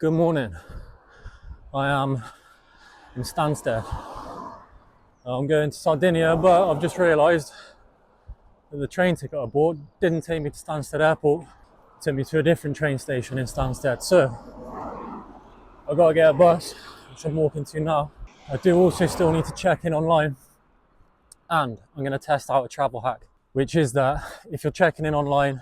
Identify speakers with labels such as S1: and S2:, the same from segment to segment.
S1: Good morning. I am in Stansted. I'm going to Sardinia, but I've just realised that the train ticket I bought didn't take me to Stansted Airport. It took me to a different train station in Stansted. So I've got to get a bus, which I'm walking to now. I do also still need to check in online, and I'm going to test out a travel hack, which is that if you're checking in online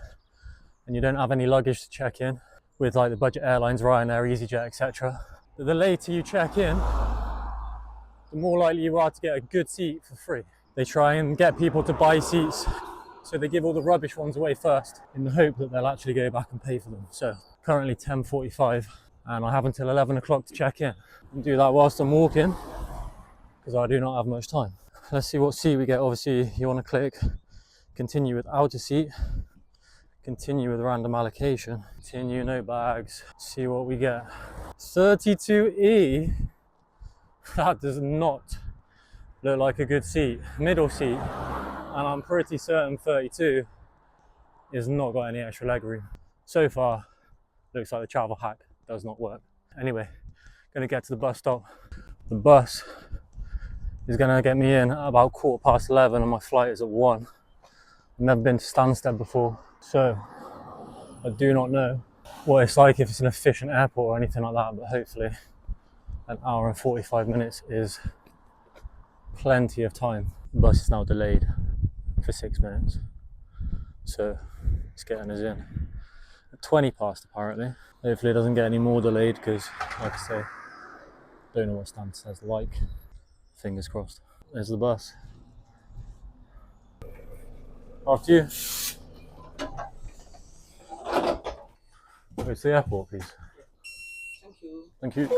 S1: and you don't have any luggage to check in, with like the budget airlines, Ryanair, EasyJet, etc., the later you check in, the more likely you are to get a good seat for free. They try and get people to buy seats, so they give all the rubbish ones away first in the hope that they'll actually go back and pay for them. So currently 10:45 and I have until 11 o'clock to check in. And do that whilst I'm walking, because I do not have much time. Let's see what seat we get. Obviously you want to click continue with outer seat, continue with random allocation, continue no bags, see what we get. 32E, that does not look like a good seat. Middle seat, and I'm pretty certain 32 is not got any extra leg room. So far, looks like the travel hack does not work. Anyway, gonna get to the bus stop. The bus is gonna get me in at about 11:15 and my flight is at 1. I've never been to Stansted before, so I do not know what it's like if it's an efficient airport or anything like that, but hopefully an hour and 45 minutes is plenty of time. The bus is now delayed for 6 minutes, so it's getting us in at 20 past apparently. Hopefully it doesn't get any more delayed, because like I say, don't know what Stansted's like. Fingers crossed. There's the bus. After you. Go to the airport, please.
S2: Thank you.
S1: Thank you.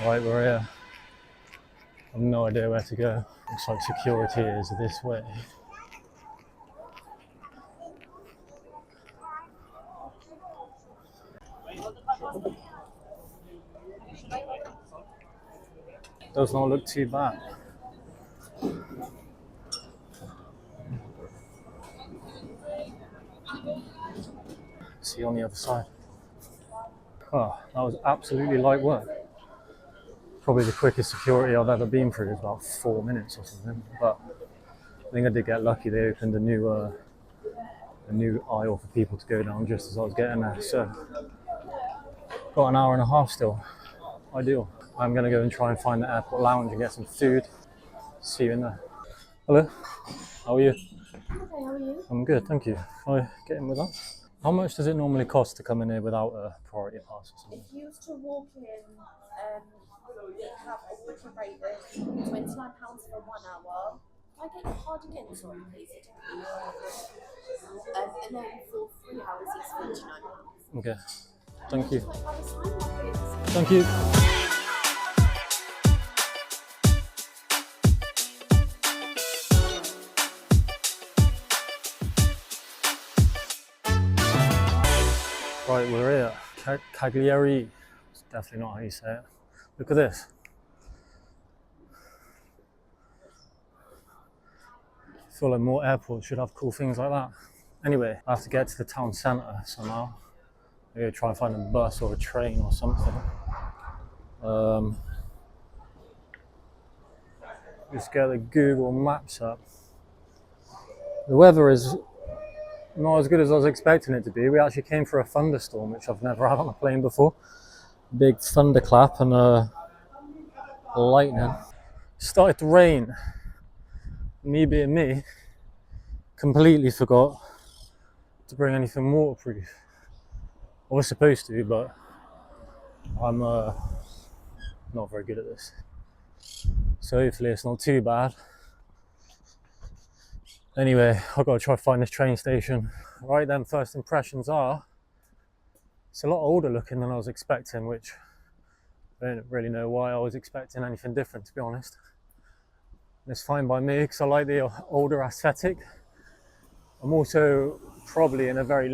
S1: Right, we're here. I have no idea where to go. Looks like security is this way. Does not look too bad. See on the other side. Oh, that was absolutely light work. Probably the quickest security I've ever been through is about 4 minutes or something. But I think I did get lucky. They opened a new aisle for people to go down just as I was getting there. So got an hour and a half still. Ideal. I'm gonna go and try and find the airport lounge and get some food. See you in there. Hello. How are you?
S3: Okay, how are you?
S1: I'm good, thank you. Can I get in with that? How much does it normally cost to come in here without a priority pass or something?
S3: If you was to walk in, we have a walking rate of £29 for 1 hour. Can I get your card again, sorry, please? And then for 3 hours, it's £49.
S1: Okay, thank you.
S3: Just by the sign,
S1: Thank you. Right, we're here. Cagliari. It's definitely not how you say it. Look at this. I feel like more airports should have cool things like that. Anyway, I have to get to the town centre somehow. Maybe try and find a bus or a train or something. Just get the Google Maps up. The weather is not as good as I was expecting it to be. We actually came for a thunderstorm, which I've never had on a plane before. Big thunderclap and lightning. Started to rain. Me being me, completely forgot to bring anything waterproof. I was supposed to, but I'm not very good at this. So hopefully it's not too bad. Anyway, I've got to try to find this train station. Right then, first impressions are, it's a lot older looking than I was expecting, which I don't really know why I was expecting anything different, to be honest. It's fine by me because I like the older aesthetic. I'm also probably in a very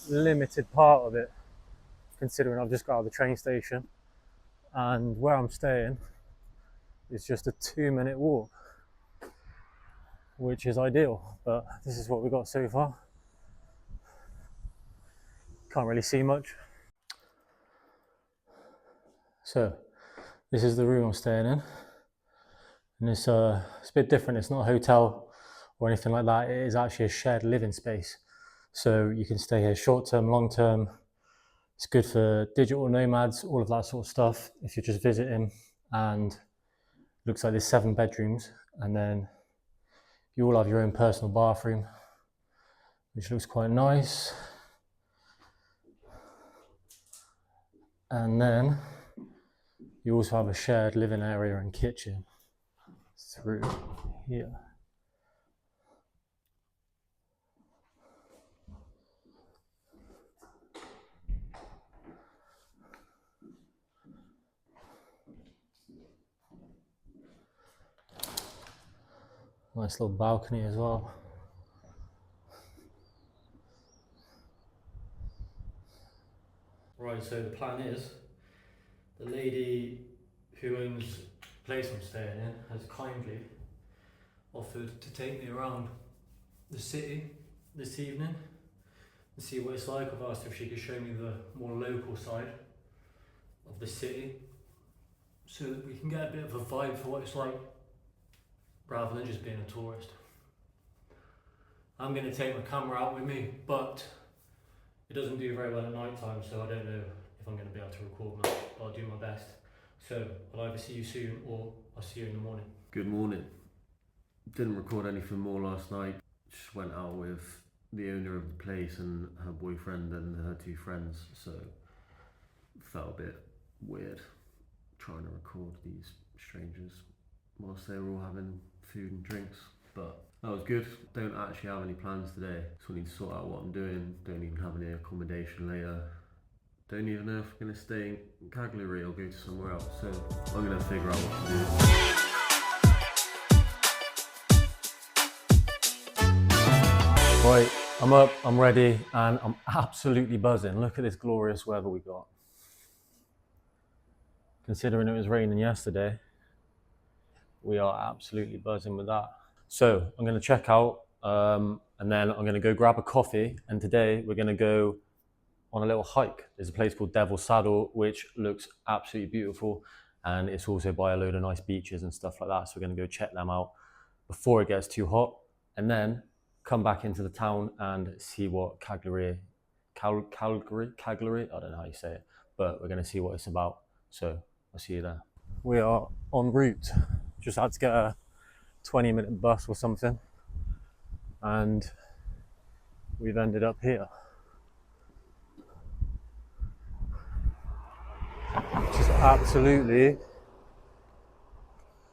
S1: limited part of it, considering I've just got out of the train station and where I'm staying is just a 2-minute walk. which is ideal, but this is what we got so far. Can't really see much. So this is the room I'm staying in, and it's a bit different. It's not a hotel or anything like that. It is actually a shared living space, so you can stay here short term, long term. It's good for digital nomads, all of that sort of stuff, if you're just visiting. And it looks like there's 7 bedrooms, and then you all have your own personal bathroom, which looks quite nice. And then you also have a shared living area and kitchen through here. Nice little balcony as well. Right, so the plan is, the lady who owns the place I'm staying in has kindly offered to take me around the city this evening and see what it's like. I've asked if she could show me the more local side of the city so that we can get a bit of a vibe for what it's like rather than just being a tourist. I'm going to take my camera out with me, but it doesn't do very well at night time, so I don't know if I'm going to be able to record much, but I'll do my best. So I'll either see you soon or I'll see you in the morning.
S4: Good morning. Didn't record anything more last night. Just went out with the owner of the place and her boyfriend and her 2 friends, so felt a bit weird trying to record these strangers whilst they were all having food and drinks, but that was good. Don't actually have any plans today, so I need to sort out what I'm doing. Don't even have any accommodation later. Don't even know if I'm going to stay in Cagliari or go to somewhere else, so I'm going to figure out what to do.
S1: Right, I'm up, I'm ready, and I'm absolutely buzzing. Look at this glorious weather we got. Considering it was raining yesterday, we are absolutely buzzing with that. So I'm going to check out, and then I'm going to go grab a coffee, and today we're going to go on a little hike. There's a place called Devil's Saddle, which looks absolutely beautiful, and it's also by a load of nice beaches and stuff like that, so we're going to go check them out before it gets too hot, and then come back into the town and see what Cagliari, I don't know how you say it, but we're going to see what it's about, so I'll see you there. We are en route. Just had to get a 20-minute bus or something, and we've ended up here, which is absolutely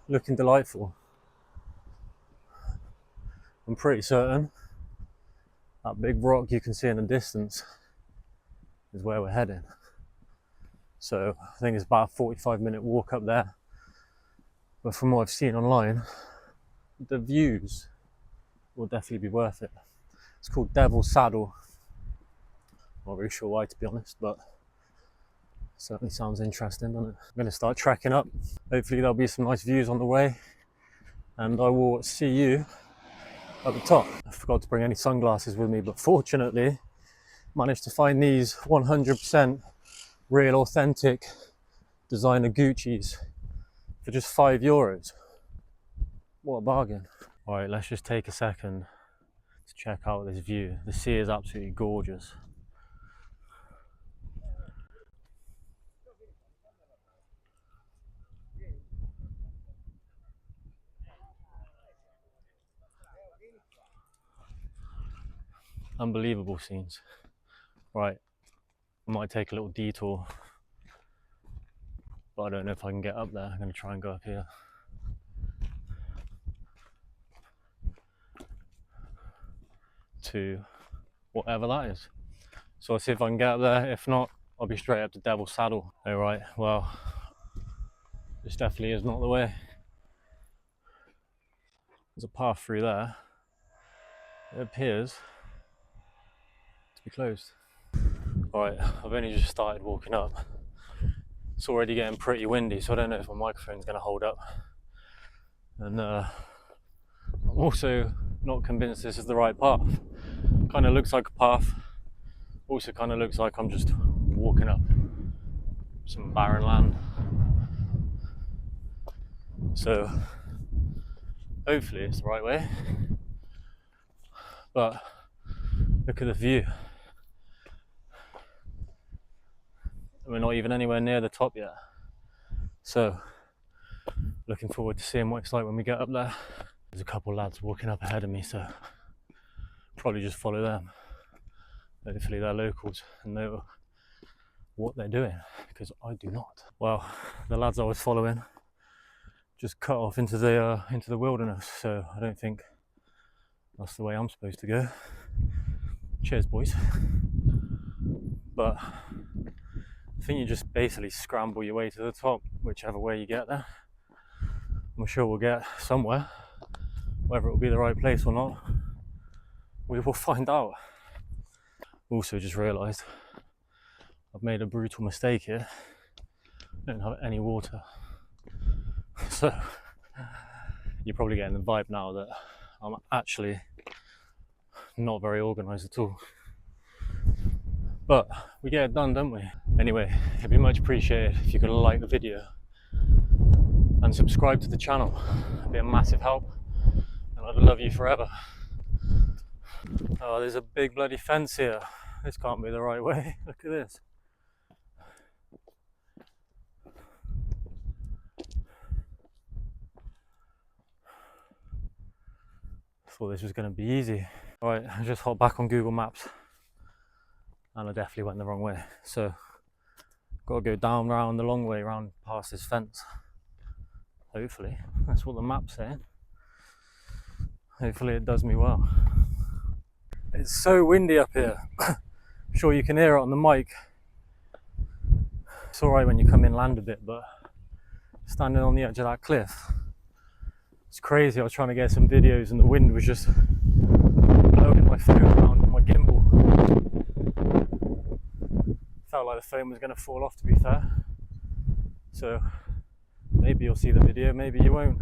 S1: looking delightful. I'm pretty certain that big rock you can see in the distance is where we're heading. So I think it's about a 45-minute walk up there. But from what I've seen online, the views will definitely be worth it. It's called Devil's Saddle. Not really sure why, to be honest, but certainly sounds interesting, doesn't it? I'm going to start trekking up. Hopefully there'll be some nice views on the way, and I will see you at the top. I forgot to bring any sunglasses with me, but fortunately managed to find these 100% real authentic designer Gucci's for just €5. What a bargain. All right, let's just take a second to check out this view. The sea is absolutely gorgeous. Unbelievable scenes. Right, I might take a little detour, but I don't know if I can get up there. I'm going to try and go up here. To whatever that is. So I'll see if I can get up there. If not, I'll be straight up to Devil's Saddle. All right, well, this definitely is not the way. There's a path through there. It appears to be closed. All right, I've only just started walking up. It's already getting pretty windy, so I don't know if my microphone's going to hold up. And I'm also not convinced this is the right path. Kind of looks like a path, also kind of looks like I'm just walking up some barren land. So hopefully it's the right way, but look at the view. We're not even anywhere near the top yet, so looking forward to seeing what it's like when we get up there. There's a couple lads walking up ahead of me, so probably just follow them. Hopefully they're locals and know what they're doing, because I do not. Well, the lads I was following just cut off into the wilderness, so I don't think that's the way I'm supposed to go. Cheers, boys. But I think you just basically scramble your way to the top, whichever way you get there. I'm sure we'll get somewhere. Whether it will be the right place or not, we will find out. Also just realised I've made a brutal mistake here. I don't have any water. So you're probably getting the vibe now that I'm actually not very organised at all. But we get it done, don't we? Anyway, it'd be much appreciated if you could like the video and subscribe to the channel. It'd be a massive help, and I'd love you forever. Oh, there's a big bloody fence here. This can't be the right way. Look at this. Thought this was going to be easy. Alright, I just hopped back on Google Maps and I definitely went the wrong way. So, got to go down round the long way round past this fence. Hopefully, that's what the map's saying. Hopefully it does me well. It's so windy up here. I'm sure you can hear it on the mic. It's alright when you come inland a bit, but standing on the edge of that cliff, it's crazy. I was trying to get some videos and the wind was just blowing my phone around on my gimbal. Felt like the phone was going to fall off, to be fair. So maybe you'll see the video, maybe you won't.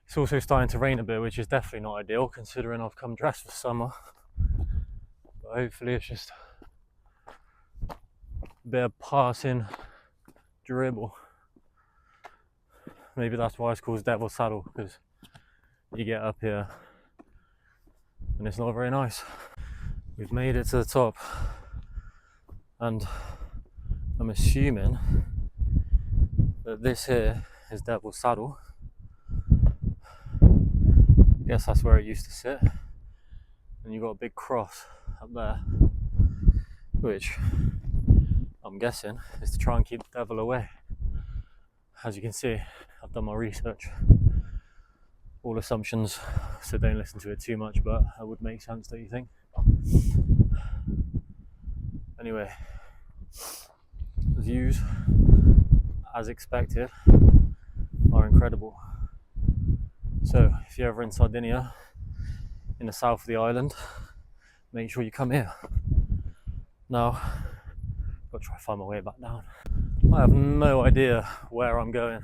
S1: It's also starting to rain a bit, which is definitely not ideal considering I've come dressed for summer. But hopefully it's just a bit of passing dribble. Maybe that's why it's called Devil's Saddle, because you get up here and it's not very nice. We've made it to the top, and I'm assuming that this here is Devil's Saddle. I guess that's where it used to sit. And you've got a big cross up there, which I'm guessing is to try and keep the devil away. As you can see, I've done my research. All assumptions, so don't listen to it too much, but that would make sense, don't you think? Anyway, the views, as expected, are incredible. So if you're ever in Sardinia, in the south of the island, make sure you come here. Now, I've got to try to find my way back down. I have no idea where I'm going.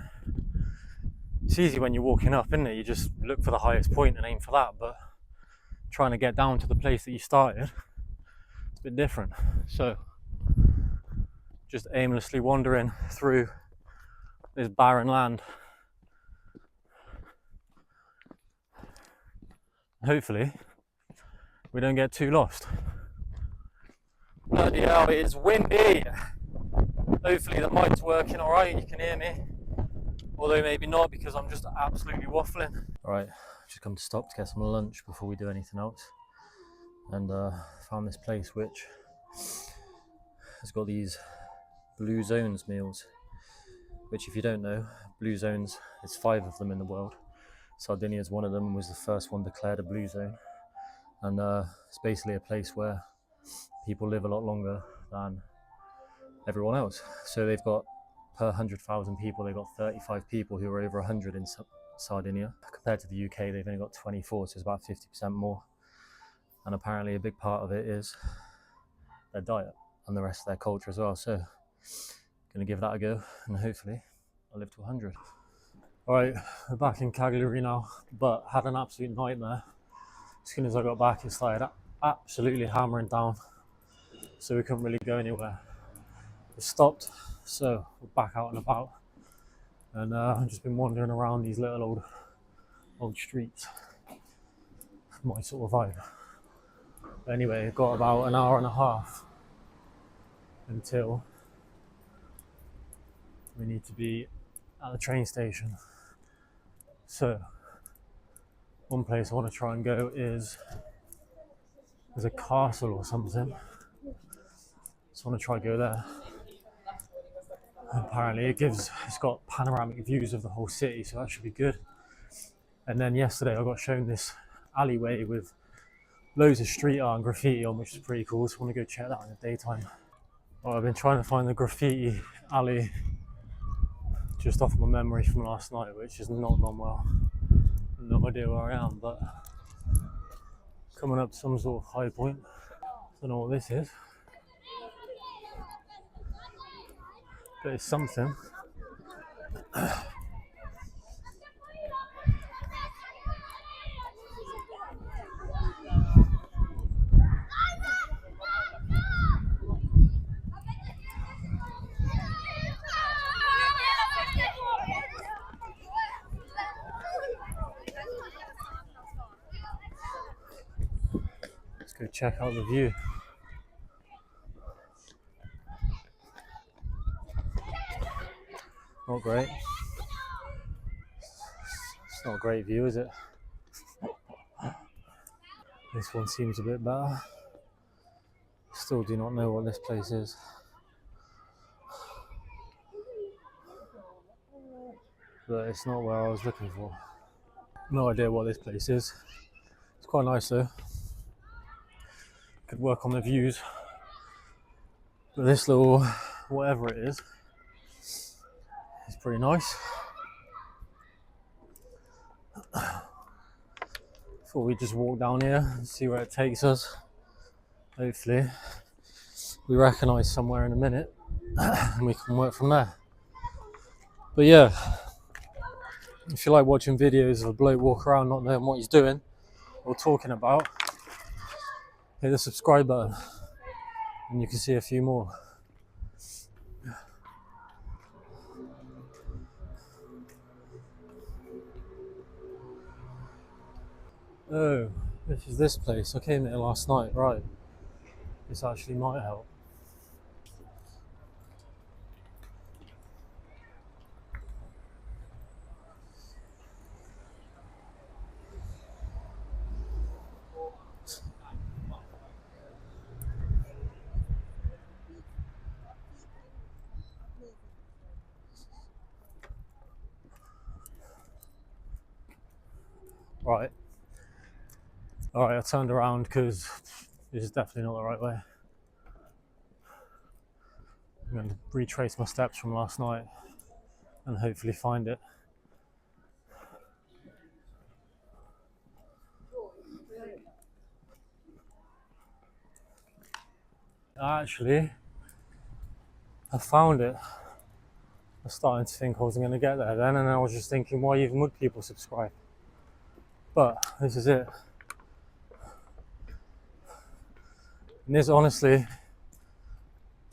S1: It's easy when you're walking up, isn't it? You just look for the highest point and aim for that, but trying to get down to the place that you started, it's a bit different. So, just aimlessly wandering through this barren land. Hopefully, we don't get too lost. Bloody hell, it is windy! Hopefully the mic's working alright, you can hear me. Although maybe not, because I'm just absolutely waffling. Alright, just come to stop to get some lunch before we do anything else. And found this place which has got these blue zones meals. Which, if you don't know, blue zones, there's 5 of them in the world. Sardinia is one of them and was the first one declared a blue zone. And it's basically a place where people live a lot longer than everyone else. So they've got, per 100,000 people, they've got 35 people who are over 100 in Sardinia. Compared to the UK, they've only got 24, so it's about 50% more. And apparently a big part of it is their diet and the rest of their culture as well. So Gonna give that a go, and hopefully I'll live to 100. Alright, we're back in Cagliari now, but had an absolute nightmare. As soon as I got back, it started absolutely hammering down, so we couldn't really go anywhere. It stopped, so we're back out and about, and I've just been wandering around these little old streets. My sort of vibe. But anyway, I've got about an hour and a half until we need to be at the train station. So, one place I want to try and go is there's a castle or something. So I want to try and go there. Apparently it's got panoramic views of the whole city, so that should be good. And then yesterday I got shown this alleyway with loads of street art and graffiti on, which is pretty cool, so I want to go check that out in the daytime. Well, I've been trying to find the graffiti alley just off my memory from last night, which has not gone well. No idea where I am, but coming up to some sort of high point. Don't know what this is, but it's something. Let's go check out the view. Not great. It's not a great view, is it? This one seems a bit better. Still do not know what this place is. But it's not where I was looking for. No idea what this place is. It's quite nice though. Could work on the views. But this little, whatever it is pretty nice. Thought we'd just walk down here and see where it takes us. Hopefully we recognise somewhere in a minute and we can work from there. But yeah, if you like watching videos of a bloke walk around not knowing what he's doing or talking about, hit the subscribe button and you can see a few more. Oh, this is this place. I came here last night, right. This actually might help. Right. Alright, I turned around because this is definitely not the right way. I'm going to retrace my steps from last night and hopefully find it. Actually, I found it. I was starting to think I wasn't going to get there then, and I was just thinking, why even would people subscribe? But this is it. And this honestly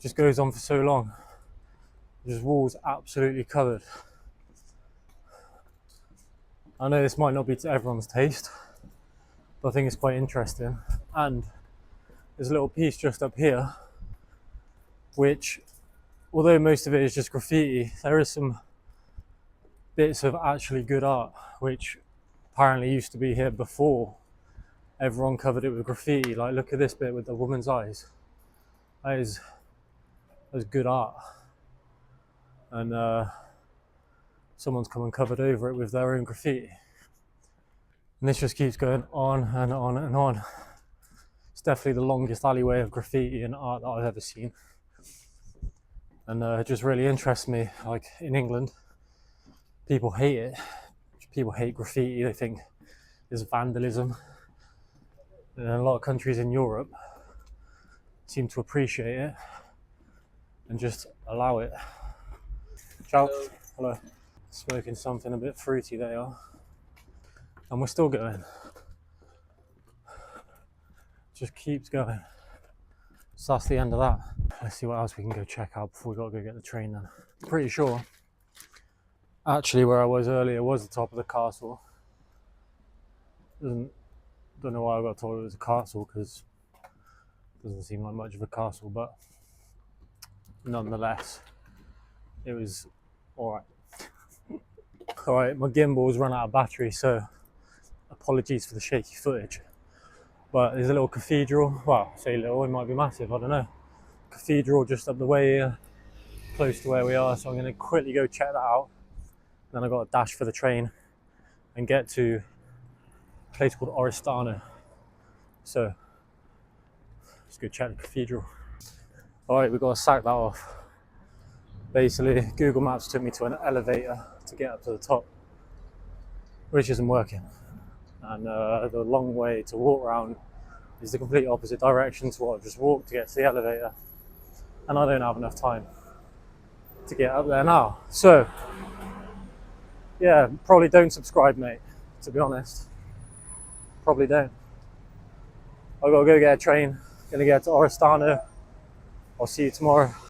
S1: just goes on for so long. Just walls absolutely covered. I know this might not be to everyone's taste, but I think it's quite interesting. And there's a little piece just up here, which, although most of it is just graffiti, there is some bits of actually good art, which apparently used to be here before everyone covered it with graffiti. Like, look at this bit with the woman's eyes. That is good art. And someone's come and covered over it with their own graffiti. And this just keeps going on and on and on. It's definitely the longest alleyway of graffiti and art that I've ever seen. And it just really interests me. Like, in England, people hate it. People hate graffiti. They think it's vandalism. And a lot of countries in Europe seem to appreciate it. and just allow it. Ciao. Hello. Smoking something a bit fruity they are. And we're still going. Just keeps going. So that's the end of that. Let's see what else we can go check out before we got to go get the train then. Pretty sure actually where I was earlier was the top of the castle. Don't know why I got told it was a castle, because it doesn't seem like much of a castle, but nonetheless it was alright. Alright, my gimbal's run out of battery, so apologies for the shaky footage. But there's a little cathedral, well, I say little, it might be massive, I don't know. Cathedral just up the way here, close to where we are, so I'm going to quickly go check that out. Then I've got to dash for the train and get to a place called Oristano. So let's go check the cathedral. Alright, we've got to sack that off. Basically, Google Maps took me to an elevator to get up to the top, which isn't working. And the long way to walk around is the complete opposite direction to what I've just walked to get to the elevator. And I don't have enough time to get up there now. So, yeah, probably don't subscribe, mate, to be honest. Probably don't. I've got to go get a train, gonna get to Oristano. I'll see you tomorrow.